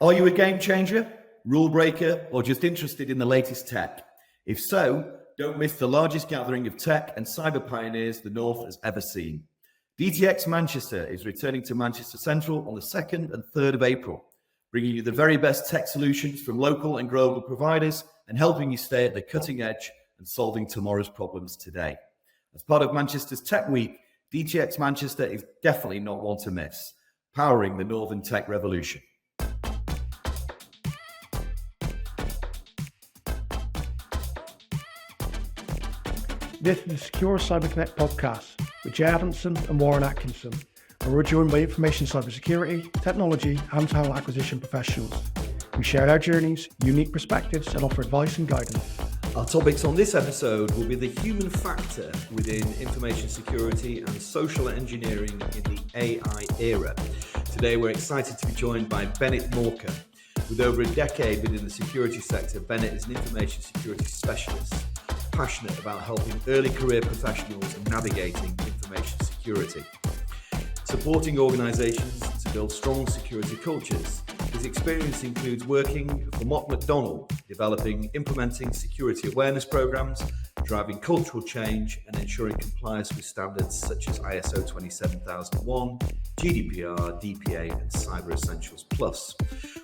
Are you a game changer, rule breaker, or just interested in the latest tech? If so, don't miss the largest gathering of tech and cyber pioneers the North has ever seen. DTX Manchester is returning to Manchester Central on the 2nd and 3rd of April, bringing you the very best tech solutions from local and global providers and helping you stay at the cutting edge and solving tomorrow's problems today. As part of Manchester's Tech Week, DTX Manchester is definitely not one to miss, powering the Northern Tech Revolution. This is the Secure Cyber Connect podcast with Jay Adamson and Warren Atkinson, where we're joined by information cybersecurity, technology, and talent acquisition professionals. We share our journeys, unique perspectives, and offer advice and guidance. Our topics on this episode will be the human factor within information security and social engineering in the AI era. Today, we're excited to be joined by Bennet Morka. With over a decade within the security sector, Bennet is an information security specialist, passionate about helping early career professionals navigating information security. Supporting organisations to build strong security cultures, his experience includes working for Mott MacDonald, developing, implementing security awareness programs, driving cultural change and ensuring compliance with standards such as ISO 27001, GDPR, DPA and Cyber Essentials Plus.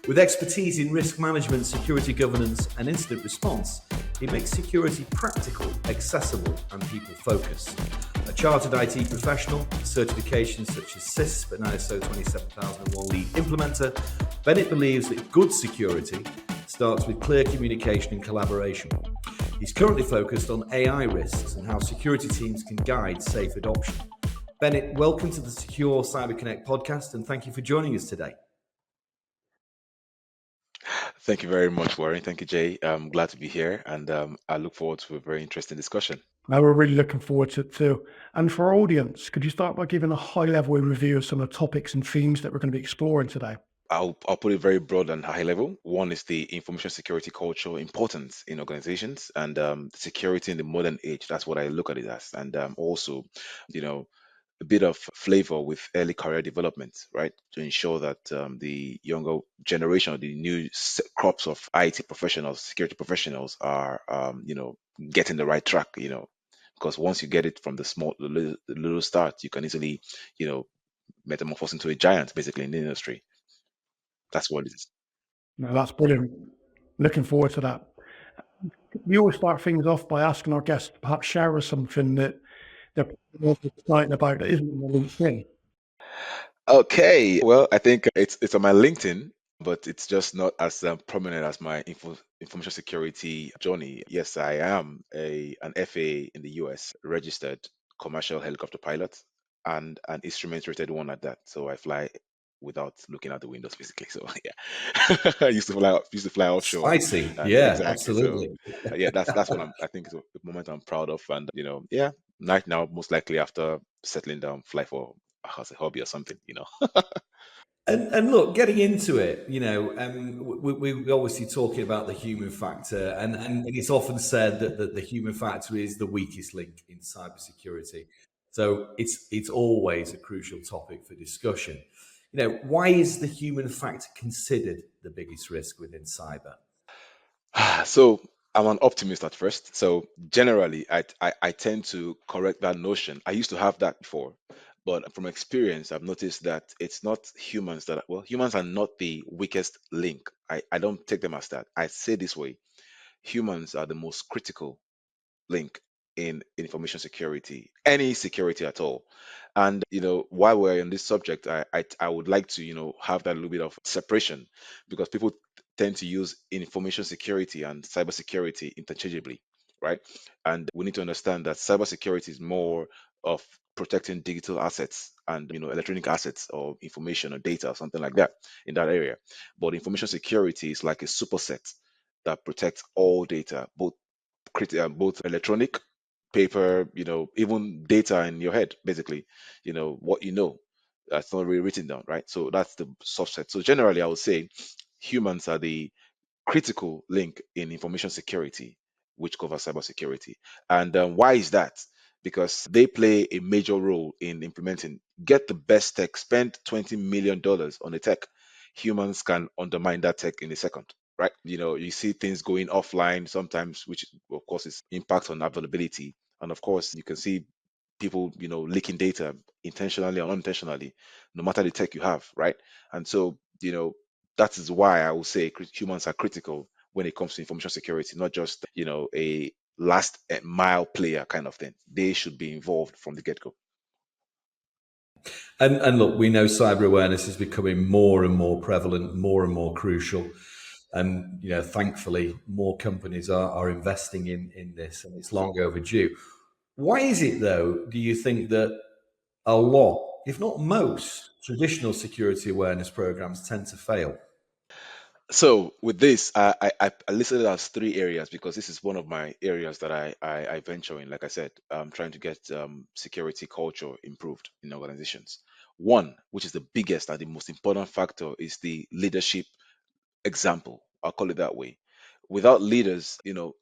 With expertise in risk management, security governance and incident response, he makes security practical, accessible and people-focused. A chartered IT professional, certifications such as CISSP and ISO 27001 lead implementer, Bennet believes that good security starts with clear communication and collaboration. He's currently focused on AI risks and how security teams can guide safe adoption. Bennet, welcome to the Secure Cyber Connect podcast and thank you for joining us today. Thank you very much, Warren. Thank you, Jay. I'm glad to be here and I look forward to a very interesting discussion. Now, we're really looking forward to it too. And for our audience, could you start by giving a high-level review of some of the topics and themes that we're going to be exploring today? I'll put it very broad and high level. One is the information security culture importance in organizations and security in the modern age. That's what I look at it as. And also, a bit of flavor with early career development, right? To ensure that the younger generation, the new crops of IT professionals, security professionals are, getting the right track, because once you get it from the little start, you can easily, metamorphose into a giant basically in the industry. That's what it is. No, that's brilliant. Looking forward to that. We always start things off by asking our guests to perhaps share us something that they're most excited about that isn't in the LinkedIn. Okay, well, I think it's on my LinkedIn, but it's just not as prominent as my information security journey. Yes, I am an FA in the US, registered commercial helicopter pilot, and an instrument rated one at that. So I fly without looking out the windows, basically. So yeah, I used to fly offshore. Spicy, And yeah, exactly. absolutely. So yeah, that's what I think is the moment I'm proud of, and right now, most likely after settling down, fly for as a hobby or something. And look, getting into it, we're obviously talking about the human factor, and it's often said that the human factor is the weakest link in cybersecurity. So it's always a crucial topic for discussion. Why is the human factor considered the biggest risk within cyber? So I'm an optimist at first. So generally, I tend to correct that notion. I used to have that before, but from experience, I've noticed that it's not humans humans are not the weakest link. I don't take them as that. I say this way: humans are the most critical link in information security, any security at all. And while we're on this subject, I would like to have that little bit of separation, because people tend to use information security and cybersecurity interchangeably, right? And we need to understand that cybersecurity is more of protecting digital assets and electronic assets or information or data or something like that in that area. But information security is like a superset that protects all data, both electronic, paper, even data in your head, basically, what that's not really written down, right? So that's the subset. So generally, I would say humans are the critical link in information security, which covers cybersecurity. And why is that? Because they play a major role in implementing. Get the best tech, spend $20 million on the tech. humans can undermine that tech in a second, right? You see things going offline sometimes, which of course is impact on availability. And of course, you can see people, leaking data intentionally or unintentionally, no matter the tech you have, right? And so, that is why I will say humans are critical when it comes to information security, not just, a last mile player kind of thing. They should be involved from the get go. And look, we know cyber awareness is becoming more and more prevalent, more and more crucial. And thankfully, more companies are investing in this, and it's long overdue. Why is it, though, do you think that a lot, if not most, traditional security awareness programs tend to fail? So with this, I listed it as three areas because this is one of my areas that I venture in. Like I said, I'm trying to get security culture improved in organizations. One, which is the biggest and the most important factor, is the leadership example. I'll call it that way. Without leaders,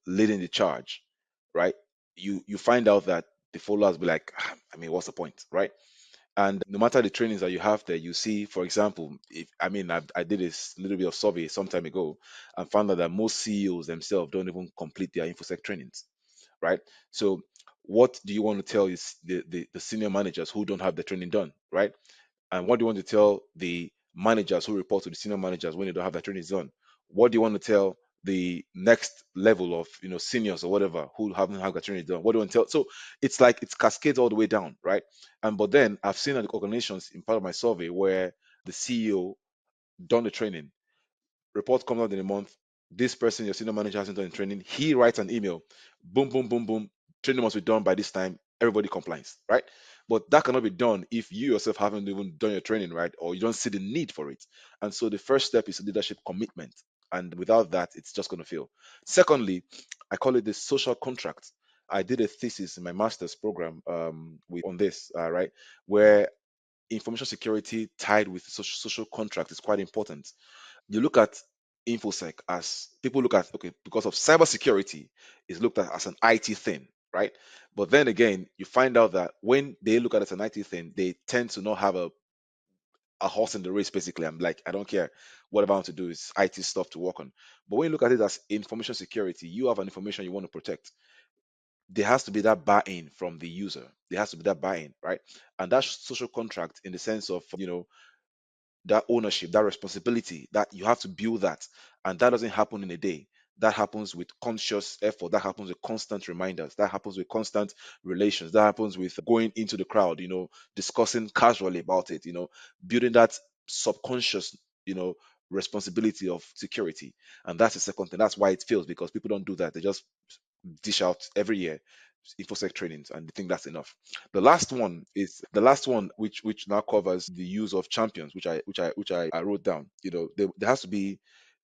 leading the charge, right? You find out that the followers be like, "Ah, I mean, what's the point, right?" And no matter the trainings that you have there, you see, for example, if I mean, I did this little bit of survey some time ago and found out that most CEOs themselves don't even complete their infosec trainings, right? So, what do you want to tell is the senior managers who don't have the training done, right? And what do you want to tell the managers who report to the senior managers when they don't have their training done? What do you want to tell the next level of seniors or whatever who haven't had their training done? What do you want to tell? So it's like it's cascades all the way down, right? And but then I've seen organizations in part of my survey where the CEO done the training, report comes out in a month. This person, your senior manager, hasn't done the training. He writes an email. Boom, boom, boom, boom. Training must be done by this time. Everybody complies, right? But that cannot be done if you yourself haven't even done your training, right? Or you don't see the need for it. And so the first step is leadership commitment. And without that, it's just going to fail. Secondly, I call it the social contract. I did a thesis in my master's program on this, right? Where information security tied with social contract is quite important. You look at infosec as people look at, okay, because of cybersecurity is looked at as an IT thing, right? But then again, you find out that when they look at it as an IT thing, they tend to not have a horse in the race. Basically, I'm like, I don't care, whatever I want to do is IT stuff to work on. But when you look at it as information security, you have an information you want to protect. There has to be that buy-in from the user. There has to be that buy-in, right? And that social contract in the sense of that ownership, that responsibility, that you have to build that. And that doesn't happen in a day. That happens with conscious effort. That happens with constant reminders. That happens with constant relations. That happens with going into the crowd, discussing casually about it, building that subconscious, responsibility of security. And that's the second thing. That's why it fails, because people don't do that. They just dish out every year infosec trainings and they think that's enough. The last one, which now covers the use of champions, which I wrote down. There has to be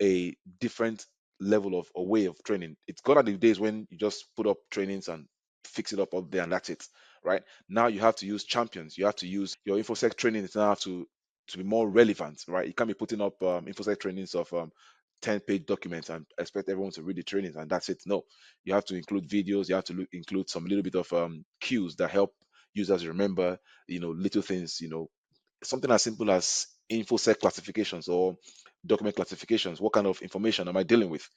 a different level of a way of training. It's gone are the days when you just put up trainings and fix it up there and that's it, right? Now you have to use champions. You have to use your infosec training now have to be more relevant, right? You can't be putting up infosec trainings of 10-page documents and expect everyone to read the trainings and that's it. No, you have to include videos. You have to include some little bit of cues that help users remember, little things, something as simple as infosec classifications or document classifications. What kind of information am I dealing with?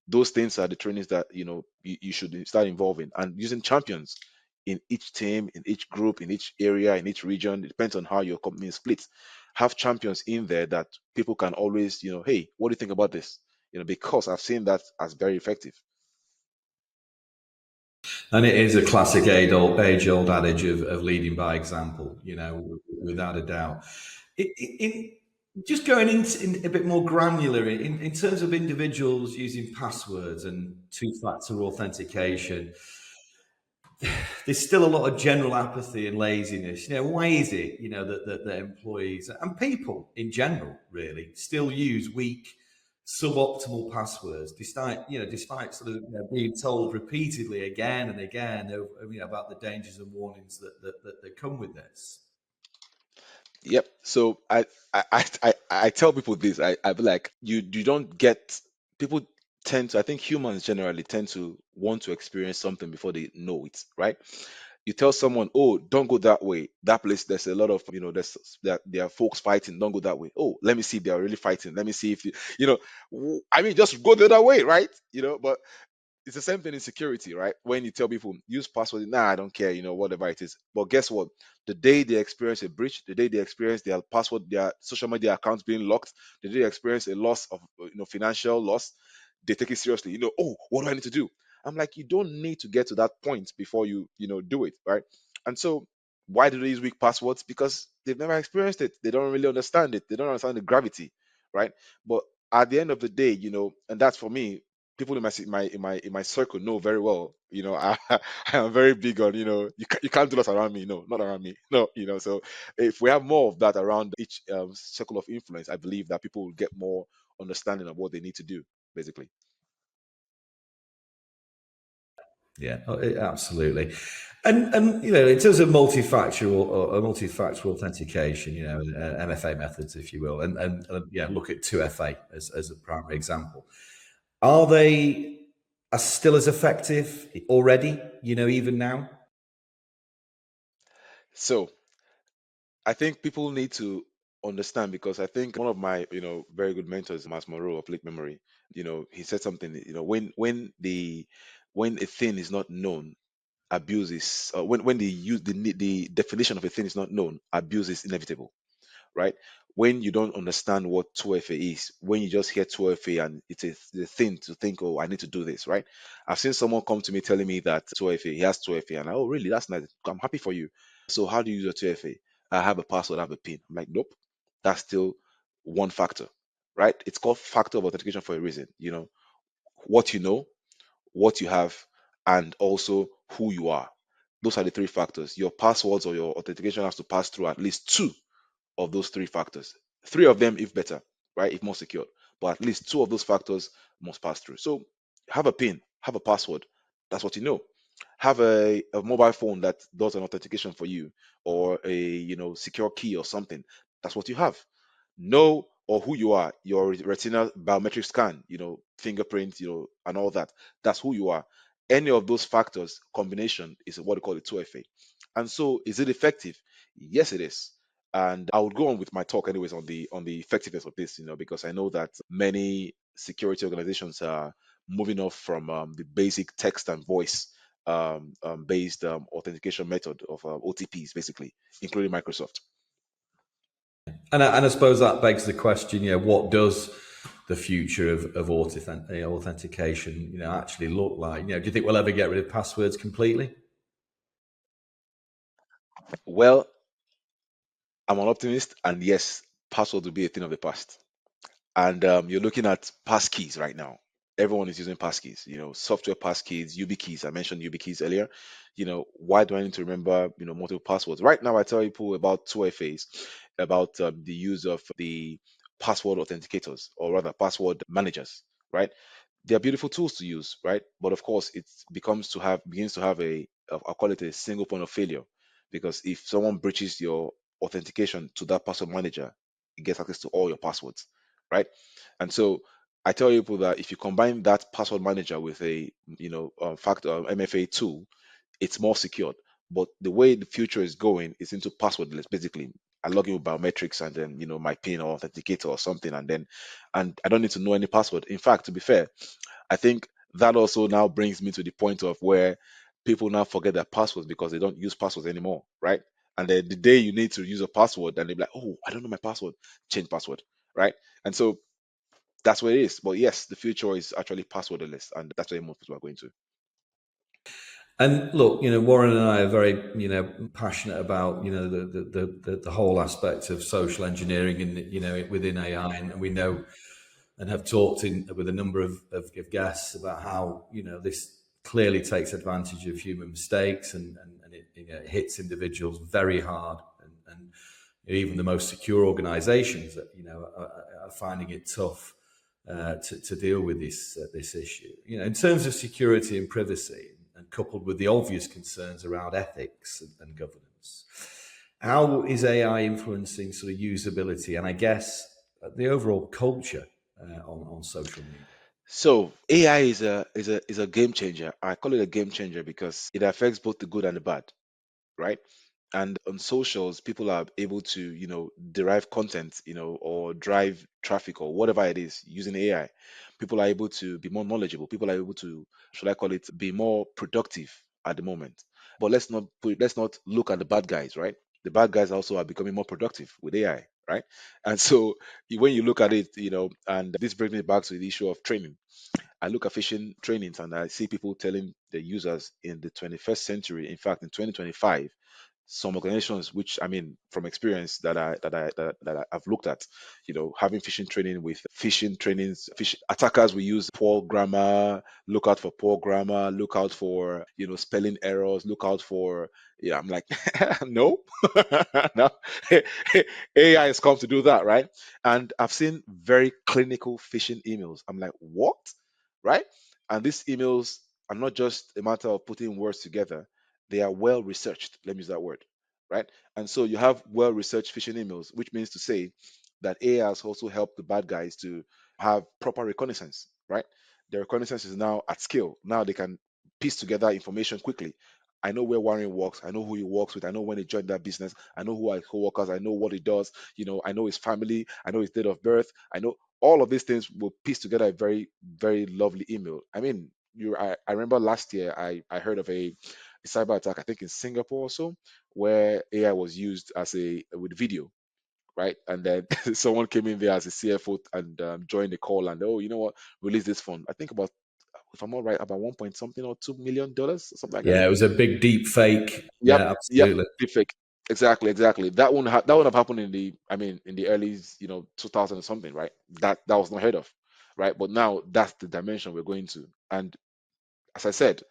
Those things are the trainings that you should start involving and using champions in each team, in each group, in each area, in each region. It depends on how your company is split. Have champions in there that people can always, hey, what do you think about this? Because I've seen that as very effective. And it is a classic age-old adage of leading by example, without a doubt. Just going into in a bit more granular in terms of individuals using passwords and two-factor authentication, there's still a lot of general apathy and laziness. Why is it, that employees and people in general really still use weak, suboptimal passwords, despite sort of being told repeatedly again and again, about the dangers and warnings that come with this. Yep. So I tell people this. I be like, you don't get people tend to, I think humans generally tend to want to experience something before they know it, right? You tell someone, oh, don't go that way. That place, there's a lot of, there's that there are folks fighting. Don't go that way. Oh, let me see if they are really fighting. Let me see if I mean, just go the other way, right? But it's the same thing in security, right? When you tell people use password, nah, I don't care, whatever it is. But guess what? The day they experience a breach, the day they experience their password, their social media accounts being locked, the day they experience a loss of, financial loss, they take it seriously. Oh, what do I need to do? I'm like, you don't need to get to that point before you do it, right? And so, why do they use weak passwords? Because they've never experienced it. They don't really understand it. They don't understand the gravity, right? But at the end of the day, and that's for me, people in my circle know very well. I am very big on, you can't do that around me. No, not around me. No, so if we have more of that around each circle of influence, I believe that people will get more understanding of what they need to do, basically. Yeah, absolutely. And in terms of multi-factor authentication, MFA methods, if you will, and yeah, look at 2FA as a primary example. Are they still as effective already? Even now. So I think people need to understand, because I think one of my very good mentors, Mas Moreau of Lake Memory, he said something. When a thing is not known, abuse is when the definition of a thing is not known, abuse is inevitable, right? When you don't understand what 2FA is, when you just hear 2FA and it's the thing to think, oh, I need to do this, right? I've seen someone come to me telling me that 2FA, he has 2FA, and oh, really? That's nice. I'm happy for you. So how do you use your 2FA? I have a password, I have a PIN. I'm like, nope, that's still one factor, right? It's called factor of authentication for a reason. What you know, what you have, and also who you are. Those are the three factors. Your passwords or your authentication has to pass through at least two of those three factors. Three of them, if better, right? If more secure. But at least two of those factors must pass through. So have a PIN, have a password. That's what you know. Have a mobile phone that does an authentication for you, or a secure key or something. That's what you have. Know or who you are, your retinal biometric scan, fingerprint, and all that. That's who you are. Any of those factors combination is what we call a 2FA. And so, is it effective? Yes, it is. And I would go on with my talk anyways on the effectiveness of this, because I know that many security organizations are moving off from the basic text and voice based authentication method of OTPs, basically, including Microsoft. And I suppose that begs the question, what does the future of authentication, actually look like? Do you think we'll ever get rid of passwords completely? Well, I'm an optimist, and yes, password will be a thing of the past. And you're looking at passkeys right now. Everyone is using passkeys, software passkeys, YubiKeys. I mentioned YubiKeys earlier. Why do I need to remember, multiple passwords? Right now, I tell people about 2FAs, about the use of the password authenticators, or rather password managers, right? They're beautiful tools to use, right? But of course, it begins to have I'll call it a single point of failure, because if someone breaches your authentication to that password manager, it gets access to all your passwords, right? And so I tell people that if you combine that password manager with a factor MFA tool, it's more secured. But the way the future is going is into passwordless. Basically, I log in with biometrics and then my PIN or authenticator or something, and I don't need to know any password. In fact, to be fair, I think that also now brings me to the point of where people now forget their passwords because they don't use passwords anymore, right? And then the day you need to use a password, and they're like, "Oh, I don't know my password. Change password," right? And so that's what it is. But yes, the future is actually passwordless, and that's where most people are going to. And look, Warren and I are very, passionate about, the whole aspect of social engineering and, within AI. And we know and have talked with a number of guests about how, this clearly takes advantage of human mistakes, and it, it hits individuals very hard. And even the most secure organizations that, are finding it tough to deal with this issue. In terms of security and privacy, and coupled with the obvious concerns around ethics and governance, how is AI influencing sort of usability and, I guess, the overall culture on social media? So AI is a game changer. I call it a game changer because it affects both the good and the bad. right? And on socials, people are able to, derive content, or drive traffic or whatever it is using AI. People are able to be more knowledgeable. People are able to, should I call it, be more productive at the moment. But let's not look at the bad guys, right? The bad guys also are becoming more productive with AI, right? And so when you look at it, and this brings me back to the issue of training. I look at phishing trainings and I see people telling the users in the 21st century, in fact, in 2025, some organizations, which I mean, from experience that I've looked at, having phishing training with phishing trainings, fish attackers will use poor grammar, look out for poor grammar, look out for spelling errors, look out for yeah. I'm like, no, no, AI has come to do that, right? And I've seen very clinical phishing emails. I'm like, what? Right? And these emails are not just a matter of putting words together, they are well researched. Let me use that word, right? And so you have well researched phishing emails, which means to say that AI has also helped the bad guys to have proper reconnaissance, right? Their reconnaissance is now at scale. Now they can piece together information quickly. I know where Warren works. I know who he works with. I know when he joined that business. I know who are his co-workers. I know what he does. I know his family. I know his date of birth. I know all of these things will piece together a very, very lovely email. I mean, I remember last year I heard of a cyber attack, I think in Singapore or so, where AI was used as a with video, right? And then someone came in there as a CFO and joined the call and, oh, you know what, release this fund. I think about, if I'm not right, about one point something or $2 million, something like that. Yeah, it was a big deep fake. Yep, Yeah, yep, absolutely. deepfake. Exactly. That would have happened in the, I mean, in the early 2000 or something, right? That was not heard of, right? But now that's the dimension we're going to. And as I said,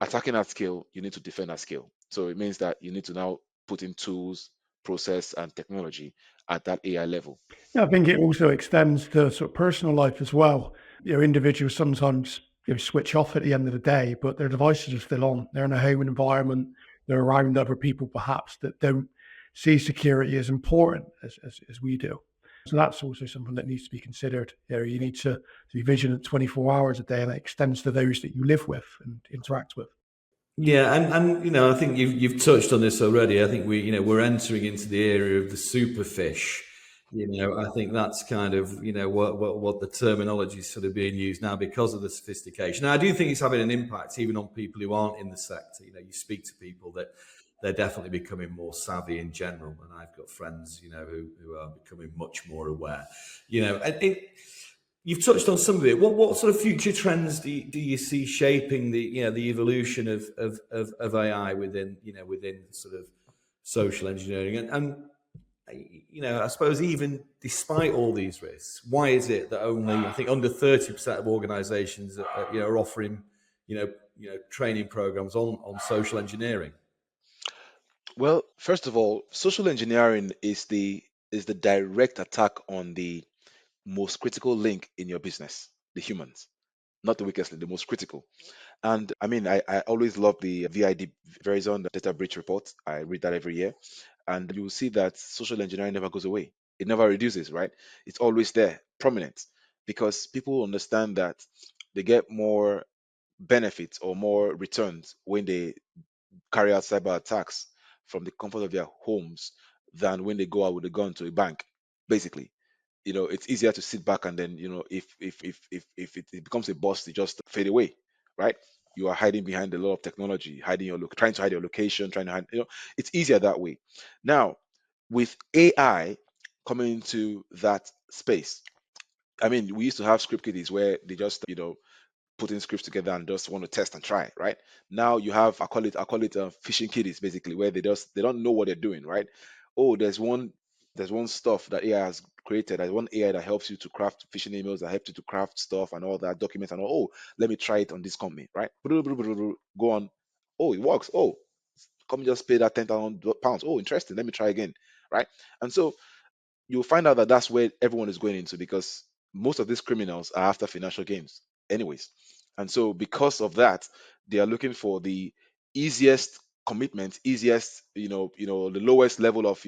attacking at scale, you need to defend at scale. So it means that you need to now put in tools, process, and technology at that AI level. Yeah, I think it also extends to sort of personal life as well. Individuals sometimes switch off at the end of the day, but their devices are still on. They're in a home environment. They're around other people, perhaps that don't see security as important as we do. So that's also something that needs to be considered. You need to be vigilant 24 hours a day, and it extends to those that you live with and interact with. Yeah, and I think you've touched on this already. I think we're entering into the area of the superfish. I think that's kind of what the terminology is sort of being used now because of the sophistication. Now, I do think it's having an impact even on people who aren't in the sector. You speak to people that they're definitely becoming more savvy in general, and I've got friends who are becoming much more aware. And you've touched on some of it. What sort of future trends do you see shaping the evolution of AI within sort of social engineering and I suppose even despite all these risks, why is it that only I think under 30% of organisations are offering training programs on social engineering? Well, first of all, social engineering is the direct attack on the most critical link in your business, the humans, not the weakest link, the most critical. And I mean, I always love the VID, Verizon Data Breach Report. I read that every year. And you will see that social engineering never goes away. It never reduces, right? It's always there, prominent, because people understand that they get more benefits or more returns when they carry out cyber attacks from the comfort of their homes than when they go out with a gun to a bank, basically. It's easier to sit back and then if it becomes a bust, you just fade away, right? You are hiding behind a lot of technology, hiding your look, trying to hide your location, trying to hide. It's easier that way. Now, with AI coming into that space, I mean, we used to have script kiddies where they just putting scripts together and just want to test and try, right? Now you have, I call it fishing kiddies, basically, where they don't know what they're doing, right? Oh, there's one stuff that AI has created. There's one AI that helps you to craft phishing emails, that helps you to craft stuff and all that, documents and all. Oh, let me try it on this company, right? Go on. Oh, it works. Oh, come just pay that £10,000. Oh, interesting. Let me try again, right? And so you'll find out that that's where everyone is going into, because most of these criminals are after financial gains anyways. And so because of that, they are looking for the easiest commitment, easiest, the lowest level of,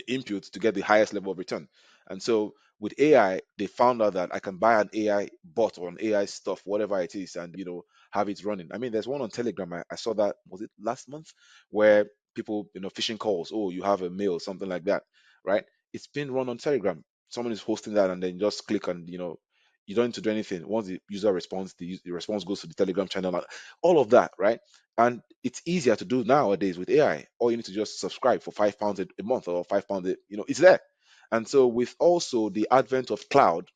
input to get the highest level of return. And so with AI, they found out that I can buy an AI bot or an AI stuff, whatever it is, and have it running. I mean, there's one on Telegram. I saw that, was it last month, where people, phishing calls. Oh, you have a mail, something like that, right? It's being run on Telegram. Someone is hosting that, and then just click on, you don't need to do anything. Once the user responds, the response goes to the Telegram channel, and all of that, right? And it's easier to do nowadays with AI. All you need to just subscribe for £5 a month, or £5, it's there. And so with also the advent of cloud,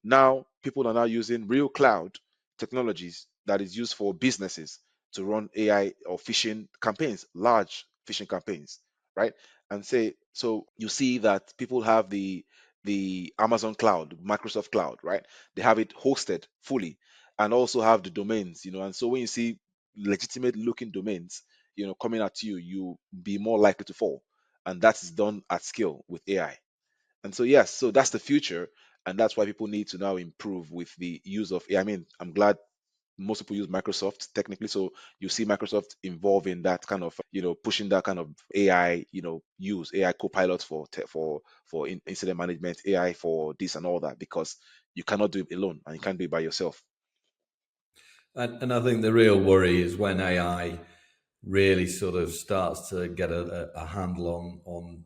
now people are now using real cloud technologies that is used for businesses to run AI or phishing campaigns, large phishing campaigns, right? And say, so you see that people have the Amazon cloud, Microsoft cloud, right? They have it hosted fully, and also have the domains, and so when you see legitimate looking domains, coming at you, you be more likely to fall. And that is done at scale with AI. And so, yes, so that's the future. And that's why people need to now improve with the use of AI. I mean, I'm glad most people use Microsoft technically. So you see Microsoft involved in that kind of, pushing that kind of AI, use AI copilots for incident management, AI for this and all that, because you cannot do it alone and you can't do it by yourself. And I think the real worry is when AI really sort of starts to get a handle on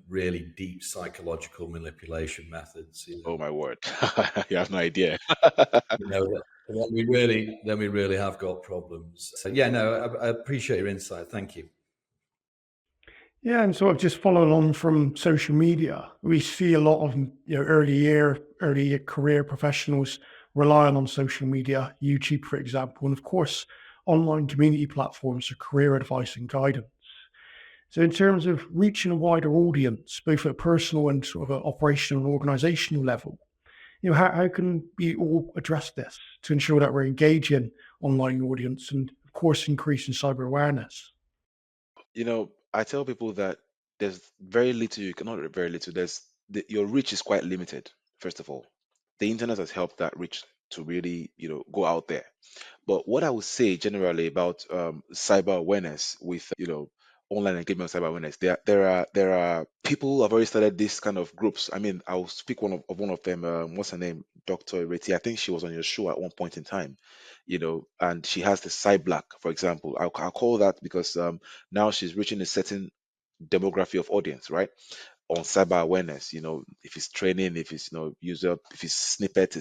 really deep psychological manipulation methods. Oh my word. You have no idea. Then we really have got problems. So, yeah, no, I appreciate your insight. Thank you. Yeah, and sort of just following on from social media, we see a lot of early year career professionals relying on social media, YouTube, for example, and of course, online community platforms for career advice and guidance. So, in terms of reaching a wider audience, both at a personal and sort of an operational and organizational level, how can we all address this to ensure that we're engaging online audience and, of course, increasing cyber awareness? I tell people that there's very little you cannot, very little. Your reach is quite limited. First of all, the internet has helped that reach to really, go out there. But what I would say generally about cyber awareness with, online engagement, cyber awareness, there are people who have already started this kind of groups. I mean, I'll speak of one of them. What's her name? Dr. Reti. I think she was on your show at one point in time, and she has the Black, for example. I'll call that because now she's reaching a certain demography of audience, right? On cyber awareness, if it's training, if it's, user, if it's snippet,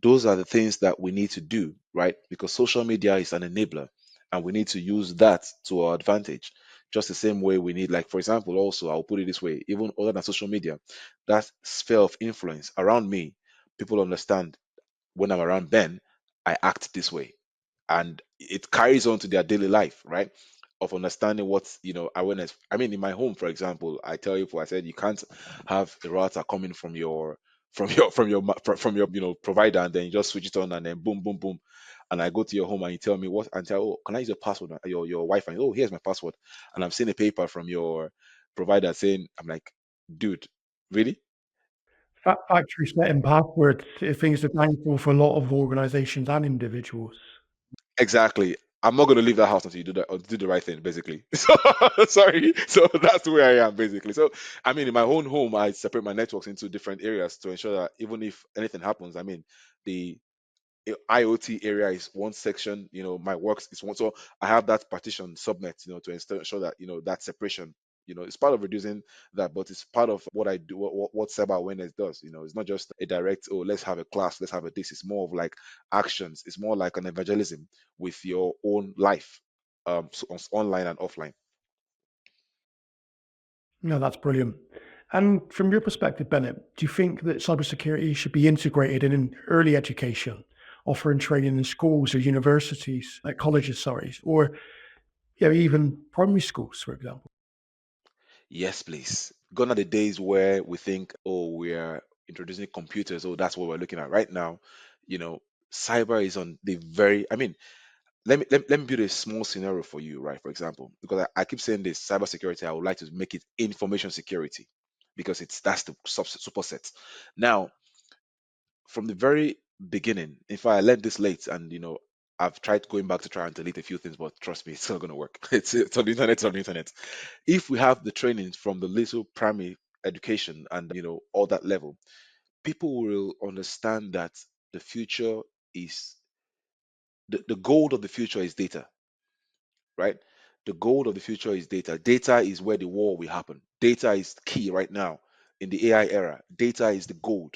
those are the things that we need to do, right? Because social media is an enabler, and we need to use that to our advantage. Just the same way we need, like, for example, also, I'll put it this way, even other than social media, that sphere of influence around me, people understand when I'm around Ben, I act this way. And it carries on to their daily life, right? Of understanding what's, awareness. I mean, in my home, for example, I tell you, I said you can't have a router coming from your provider, and then you just switch it on, and then boom, boom, boom. And I go to your home and you tell me what, and tell, oh, can I use your password, your Wi-Fi? Oh, here's my password. And I'm seeing a paper from your provider saying, I'm like, dude, really? Factory setting passwords, things are painful for a lot of organizations and individuals. Exactly. I'm not going to leave that house until you do that, or do the right thing, basically. So, sorry. So that's where I am, basically. So, I mean, in my own home, I separate my networks into different areas to ensure that even if anything happens, I mean, the IoT area is one section, my works is one. So I have that partition subnet, to ensure that, that separation, it's part of reducing that, but it's part of what I do, what cyber awareness does. It's not just a direct, oh, let's have a class, let's have a this. It's more of like actions. It's more like an evangelism with your own life, so online and offline. No, that's brilliant. And from your perspective, Bennett, do you think that cybersecurity should be integrated in early education, offering training in schools or universities, like colleges, sorry, or even primary schools, for example? Yes, please. Gone are the days where we think, oh, we are introducing computers. Oh, that's what we're looking at right now. You know, cyber is on the very, I mean, let me build a small scenario for you, right? For example, because I keep saying this cybersecurity, I would like to make it information security because that's the superset. Now, from the very beginning, in fact, I learned this late, and I've tried going back to try and delete a few things, but trust me, it's not going to work. It's on the internet. It's on the internet. If we have the training from the little primary education and all that level, people will understand that the future is the gold of the future is data, right? The gold of the future is data. Data is where the war will happen. Data is key right now in the AI era. Data is the gold.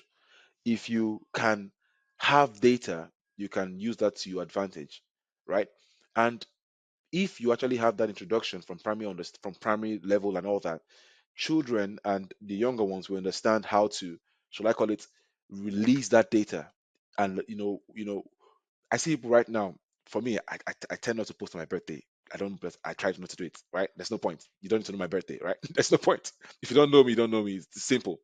If you can have data, you can use that to your advantage, right? And if you actually have that introduction from from primary level and all that, children and the younger ones will understand how to, shall I call it, release that data. And I see people right now. For me, I tend not to post on my birthday. I don't, but I try not to do it. Right? There's no point. You don't need to know my birthday, right? There's no point. If you don't know me, you don't know me. It's simple.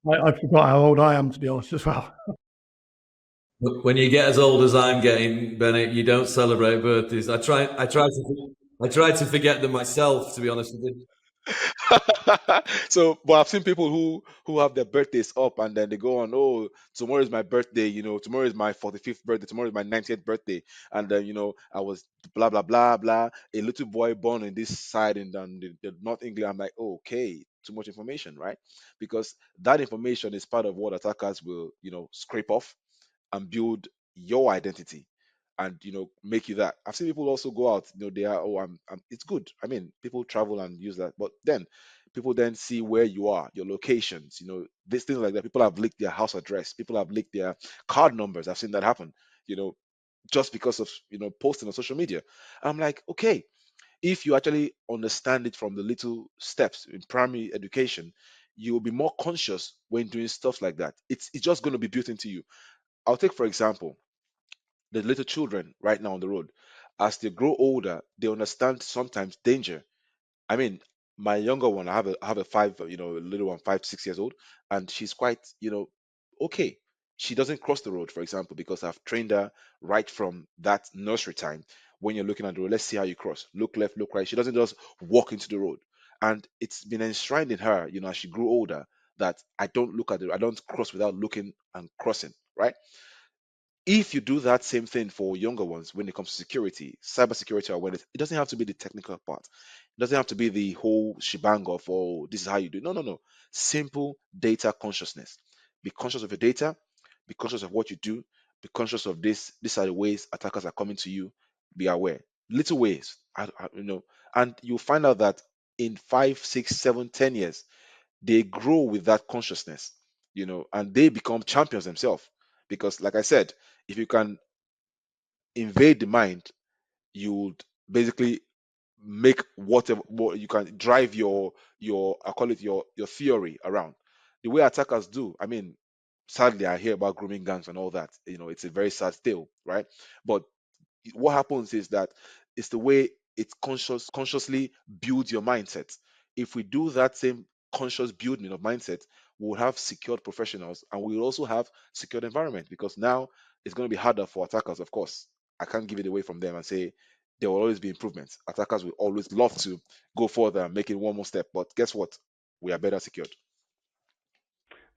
I forgot how old I am, to be honest, as well. When you get as old as I'm getting, Bennett, you don't celebrate birthdays. I try to forget them myself, to be honest with you. So, but I've seen people who have their birthdays up and then they go on, oh, tomorrow is my birthday, tomorrow is my 45th birthday, tomorrow is my 90th birthday, and then I was blah blah blah blah, a little boy born in this side in the North England. I'm like, oh, okay, too much information, right? Because that information is part of what attackers will scrape off and build your identity and make you that. I've seen people also go out, they are, oh, I'm it's good. I mean, people travel and use that, but then people then see where you are, your locations, these things like that. People have leaked their house address, people have leaked their card numbers. I've seen that happen, you know just because of posting on social media. I'm like, okay, if you actually understand it from the little steps in primary education, you will be more conscious when doing stuff like that. It's just going to be built into you. I'll take, for example, the little children right now on the road. As they grow older, they understand sometimes danger. I mean, my younger one, I have a five, a little one, 5, 6 years old, and she's quite, okay. She doesn't cross the road, for example, because I've trained her right from that nursery time. When you're looking at the road, let's see how you cross. Look left, look right. She doesn't just walk into the road. And it's been enshrined in her, as she grew older, that I don't cross without looking and crossing, right? If you do that same thing for younger ones when it comes to security, cybersecurity awareness, it doesn't have to be the technical part. It doesn't have to be the whole shebang of, oh, this is how you do it. No, no, no. Simple data consciousness. Be conscious of your data, be conscious of what you do, be conscious of this. These are the ways attackers are coming to you. Be aware. Little ways, and you'll find out that in 5, 6, 7, 10 years, they grow with that consciousness, and they become champions themselves. Because, like I said, if you can invade the mind, you would basically make whatever what you can drive your I call it your theory around the way attackers do. I mean, sadly, I hear about grooming gangs and all that. It's a very sad tale, right? But what happens is that it's the way it consciously builds your mindset. If we do that same conscious building of mindset, we'll have secured professionals and we'll also have secured environment, because now it's going to be harder for attackers. Of course, I can't give it away from them and say there will always be improvements. Attackers will always love to go further and make it one more step, but guess what? We are better secured.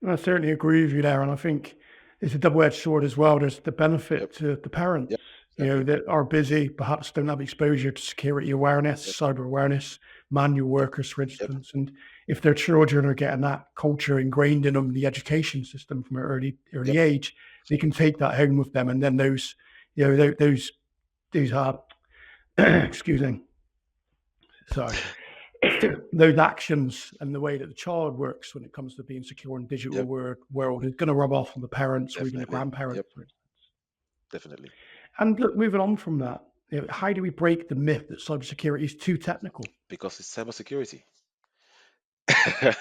I certainly agree with you there, and I think it's a double-edged sword as well. There's the benefit Yep. to the parents, Yep. Exactly. that are busy, perhaps don't have exposure to security awareness, Yep. cyber awareness, manual Yep. workers, for Yep. instance. And if their children are getting that culture ingrained in them, the education system from an early Yep. age, they can take that home with them, and then those, those are, excuse me, sorry, those actions and the way that the child works when it comes to being secure in the digital Yep. world is going to rub off on the parents or even the Definitely. grandparents. Yep. Definitely. And look, moving on from that, how do we break the myth that cybersecurity is too technical? Because it's cybersecurity.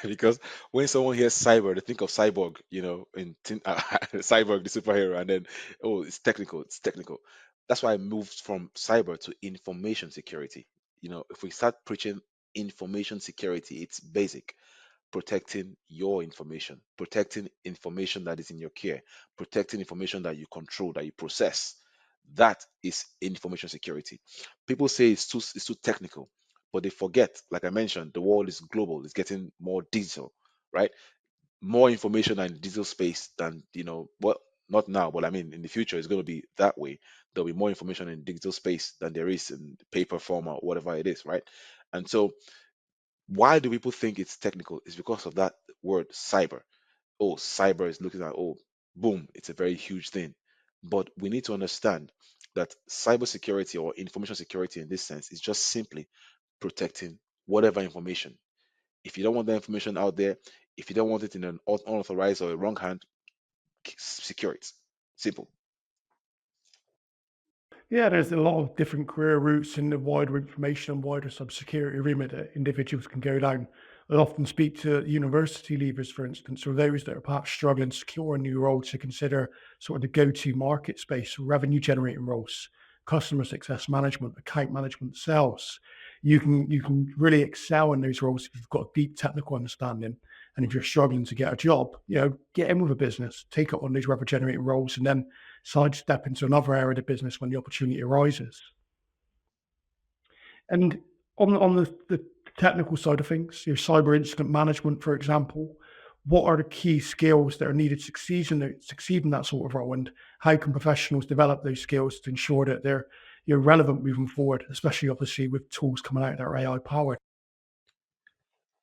Because when someone hears cyber, they think of cyborg, cyborg, the superhero, and then, oh, it's technical, it's technical. That's why I moved from cyber to information security. If we start preaching information security, it's basic: protecting your information, protecting information that is in your care, protecting information that you control, that you process. That is information security. People say it's too technical, but they forget, like I mentioned, the world is global, it's getting more digital, right? More information in digital space than, well, not now, but I mean in the future it's going to be that way. There'll be more information in digital space than there is in paper form or whatever it is, right? And so why do people think it's technical? It's because of that word cyber. Oh, cyber is looking at, oh, boom, it's a very huge thing. But we need to understand that cybersecurity or information security in this sense is just simply protecting whatever information. If you don't want that information out there, if you don't want it in an unauthorized or a wrong hand, secure it. Simple. Yeah, there's a lot of different career routes in the wider information and wider cybersecurity remit that individuals can go down. I often speak to university leavers, for instance, or those that are perhaps struggling to secure a new role to consider sort of the go-to market space, revenue generating roles, customer success management, account management, sales. You can really excel in those roles if you've got a deep technical understanding. And if you're struggling to get a job, get in with a business, take up on these revenue generating roles, and then sidestep into another area of the business when the opportunity arises. And on the technical side of things, your cyber incident management, for example, what are the key skills that are needed to succeed in that sort of role, and how can professionals develop those skills to ensure that they're relevant moving forward, especially obviously with tools coming out that are AI powered?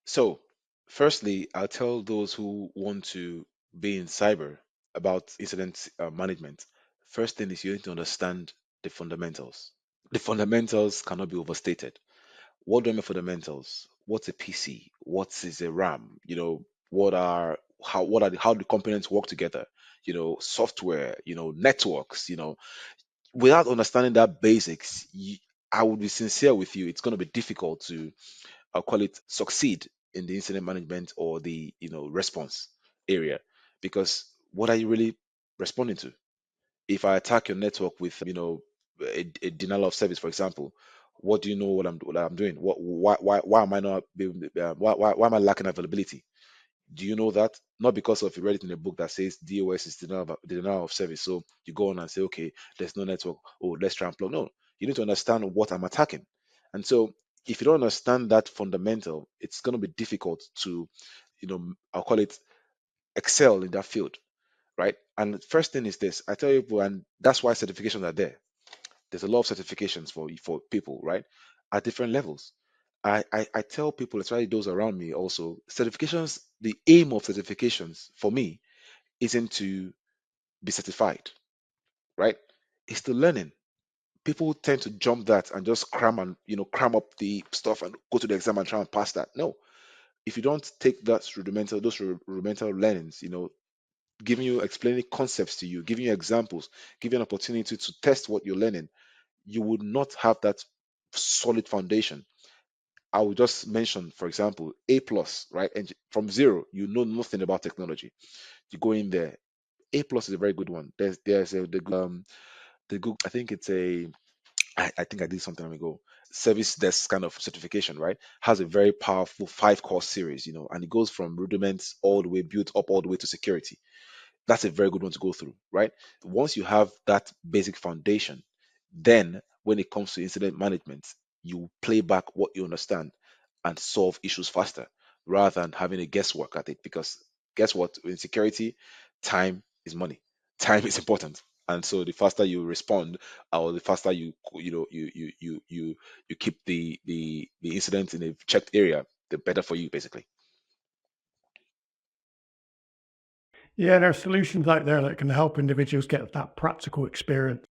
So, firstly, I'll tell those who want to be in cyber about incident management. First thing is you need to understand the fundamentals. The fundamentals cannot be overstated. What do I mean fundamentals? What's a PC? What is a RAM? How the components work together? Software. Networks. Without understanding that basics, I would be sincere with you. It's going to be difficult to, I'll call it, succeed in the incident management or the response area, because what are you really responding to? If I attack your network with a denial of service, for example, what do you know what I'm doing? Why am I not why am I lacking availability? Do you know that? Not because of you read it in a book that says DOS is denial of service. So you go on and say, okay, there's no network. Oh, let's try and plug. No, you need to understand what I'm attacking. And so if you don't understand that fundamental, it's going to be difficult to, I'll call it, excel in that field, right? And the first thing is this: I tell you, and that's why certifications are there. There's a lot of certifications for people, right? At different levels. I tell people, especially those around me, also certifications. The aim of certifications for me isn't to be certified, right? It's to learning. People tend to jump that and just cram up the stuff and go to the exam and try and pass that. No, if you don't take those rudimental learnings, giving you explaining concepts to you, giving you examples, giving an opportunity to test what you're learning, you would not have that solid foundation. I will just mention, for example, A plus, right? And from zero, you know nothing about technology. You go in there. A plus is a very good one. There's the Google. I think it's a. I think I did something time ago. Service desk kind of certification, right? Has a very powerful 5 course series, and it goes from rudiments all the way built up all the way to security. That's a very good one to go through, right? Once you have that basic foundation, then when it comes to incident management, you play back what you understand and solve issues faster rather than having a guesswork at it. Because guess what? In security, time is money. Time is important. And so the faster you respond, or the faster you keep the incident in a checked area, the better for you, basically. Yeah, there are solutions out there that can help individuals get that practical experience.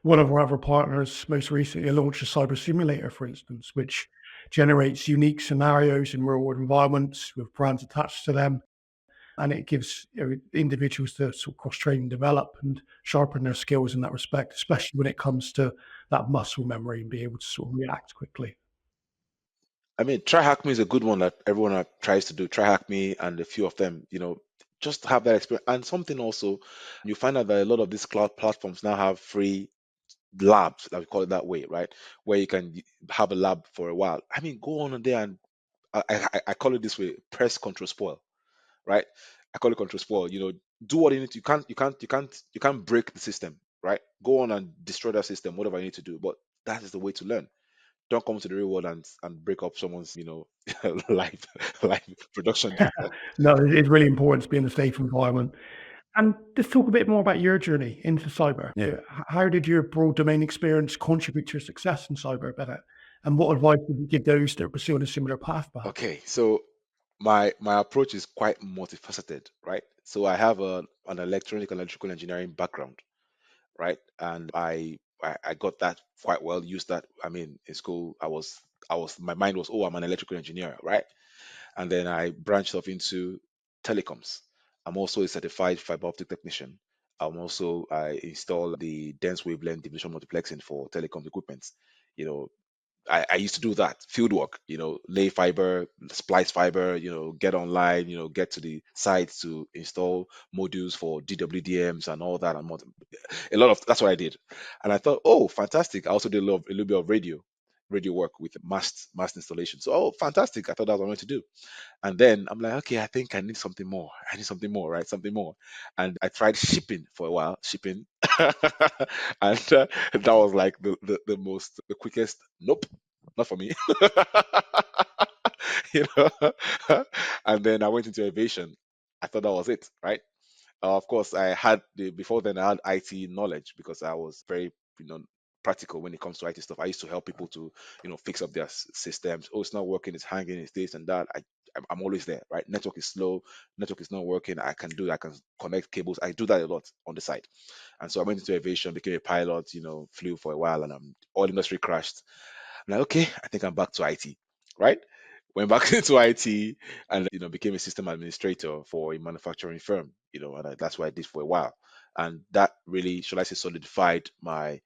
One of our other partners most recently launched a cyber simulator, for instance, which generates unique scenarios in real world environments with brands attached to them. And it gives individuals to sort of cross train and develop and sharpen their skills in that respect, especially when it comes to that muscle memory and be able to sort of react quickly. I mean, Try Hack Me is a good one that everyone tries to do. Try Hack Me and a few of them, just have that experience. And something also, you find out that a lot of these cloud platforms now have free labs, like we call it that way, right? Where you can have a lab for a while. I mean, go on there and I call it this way: press control spoil, right? I call it control spoil. Do what you need to. You can't break the system, right? Go on and destroy that system, whatever you need to do. But that is the way to learn. Don't come to the real world and break up someone's life life production. No, it's really important to be in a safe environment. And just talk a bit more about your journey into cyber. Yeah. How did your broad domain experience contribute to your success in cyber, Bennett? And what advice would you give those that are pursuing a similar path, perhaps? Okay, so my approach is quite multifaceted, right? So I have an electronic and electrical engineering background, right? And I I got that quite well. Used that. I mean, in school, my mind was, oh, I'm an electrical engineer, right? And then I branched off into telecoms. I'm also a certified fiber optic technician. I install the dense wavelength division multiplexing for telecom equipment. You know, I used to do that field work, lay fiber, splice fiber, get online, get to the sites to install modules for DWDMs and all that. And a lot of that's what I did. And I thought, oh, fantastic. I also did a little bit of radio work with mast installation. So, oh, fantastic. I thought that's what I wanted to do. And then I'm like, okay, I think I need something more. I need something more, right? Something more. And I tried shipping for a while, shipping. And that was like the quickest, nope, not for me. you know. And then I went into aviation. I thought that was it, right? Of course, before then I had IT knowledge because I was very, you know, practical when it comes to IT stuff. I used to help people to, fix up their systems. Oh, it's not working, it's hanging, it's this and that. I'm always there, right? Network is slow, network is not working. I can connect cables. I do that a lot on the side. And so I went into aviation, became a pilot, flew for a while, and all industry crashed. I'm like, okay, I think I'm back to IT, right? Went back into IT and became a system administrator for a manufacturing firm, that's what I did for a while. And that really, should I say, solidified my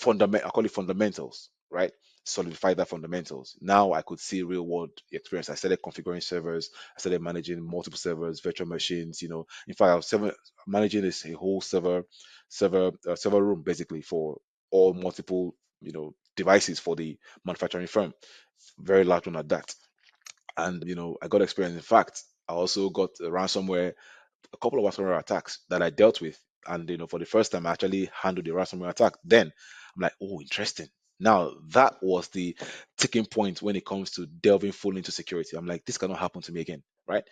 I call it fundamentals, right? Solidified that fundamentals. Now I could see real world experience. I started configuring servers, I started managing multiple servers, virtual machines, In fact, I was managing a whole server room basically for all multiple, devices for the manufacturing firm. Very large one at that. And I got experience. In fact, I also got a ransomware, a couple of ransomware attacks that I dealt with. And for the first time I actually handled the ransomware attack. Then I'm like, oh, interesting. Now that was the ticking point when it comes to delving fully into security. I'm like, this cannot happen to me again, right?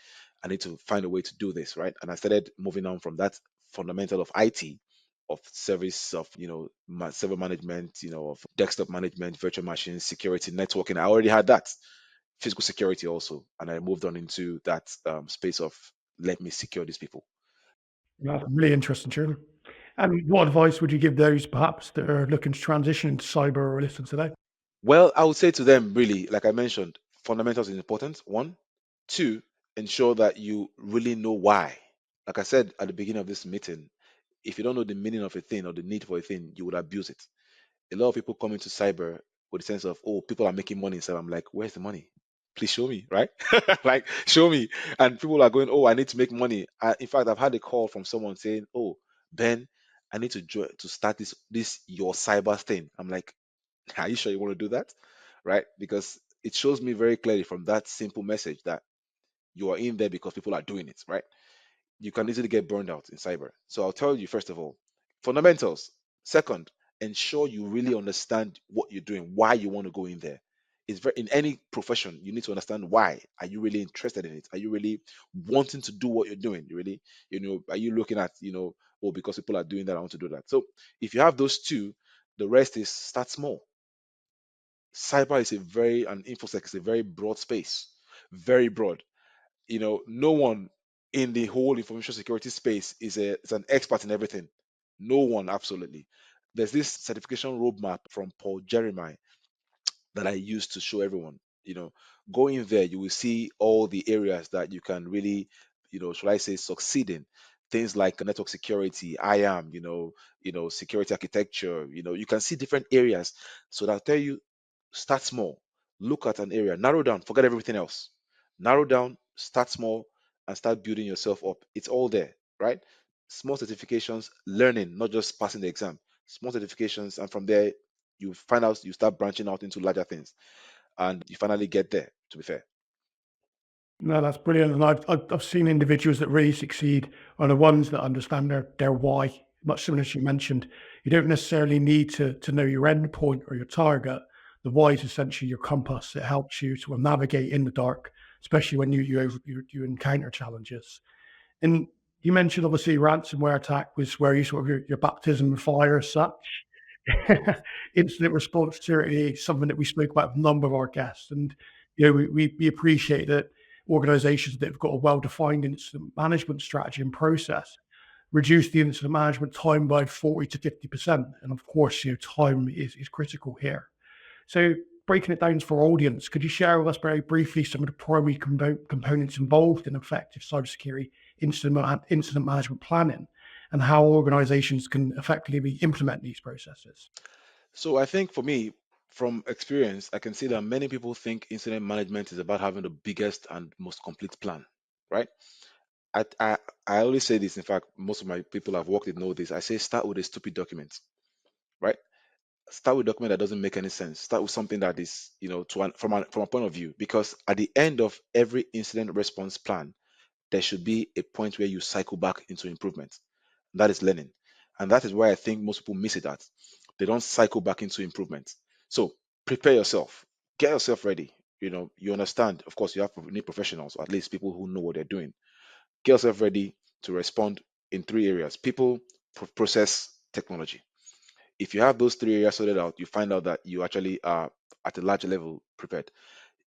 I need to find a way to do this, right? And I started moving on from that fundamental of IT, of service, of server management, of desktop management, virtual machines, security, networking. I already had that physical security also, and I moved on into that space of let me secure these people. That's really interesting, Shirley. And what advice would you give those perhaps that are looking to transition into cyber or listen today? Well, I would say to them, really, like I mentioned, fundamentals is important. One, two, ensure that you really know why. Like I said at the beginning of this meeting, if you don't know the meaning of a thing or the need for a thing, you would abuse it. A lot of people come into cyber with the sense of, oh, people are making money. So I'm like, where's the money? Please show me, right? Like, show me. And people are going, oh, I need to make money. In fact, I've had a call from someone saying, oh, Ben, I need to to start this your cyber thing. I'm like, are you sure you want to do that? Right? Because it shows me very clearly from that simple message that you are in there because people are doing it, right? You can easily get burned out in cyber. So I'll tell you, first of all, fundamentals. Second, ensure you really understand what you're doing, why you want to go in there. It's very in any profession, you need to understand why. Are you really interested in it? Are you really wanting to do what you're doing? You really, are you looking at, oh, because people are doing that, I want to do that. So if you have those two, the rest is start small. Cyber is and infosec is a very broad space, very broad. No one in the whole information security space is an expert in everything. No one, absolutely. There's this certification roadmap from Paul Jeremiah that I use to show everyone. Go in there, you will see all the areas that you can really, should I say, succeed in. Things like network security, IAM, security architecture. You can see different areas. So that'll tell you, start small, look at an area, narrow down, forget everything else. Narrow down, start small, and start building yourself up. It's all there, right? Small certifications, learning, not just passing the exam. Small certifications, and from there you find out, you start branching out into larger things, and you finally get there, to be fair. No, that's brilliant. And I've seen individuals that really succeed are the ones that understand their why. Much similar as you mentioned, you don't necessarily need to know your end point or your target. The why is essentially your compass. It helps you to navigate in the dark, especially when you encounter challenges. And you mentioned obviously ransomware attack was where you sort of your baptism of fire as such. Incident response security is something that we spoke about with a number of our guests, and we appreciate that organizations that have got a well-defined incident management strategy and process reduce the incident management time by 40 to 50%. And of course, time is critical here. So breaking it down for our audience, could you share with us very briefly some of the primary components involved in effective cybersecurity incident management planning and how organizations can effectively implement these processes? So I think for me, from experience, I can see that many people think incident management is about having the biggest and most complete plan, right? I, I, I always say this. In fact, most of my people I've worked with know this. I say start with a stupid document, right? Start with a document that doesn't make any sense. Start with something that is, from a point of view, because at the end of every incident response plan, there should be a point where you cycle back into improvement. That is learning. And that is why I think most people miss it at. They don't cycle back into improvement. So prepare yourself, get yourself ready. You understand, of course, you need professionals, or at least people who know what they're doing. Get yourself ready to respond in three areas: people, process, technology. If you have those three areas sorted out, you find out that you actually are at a large level prepared.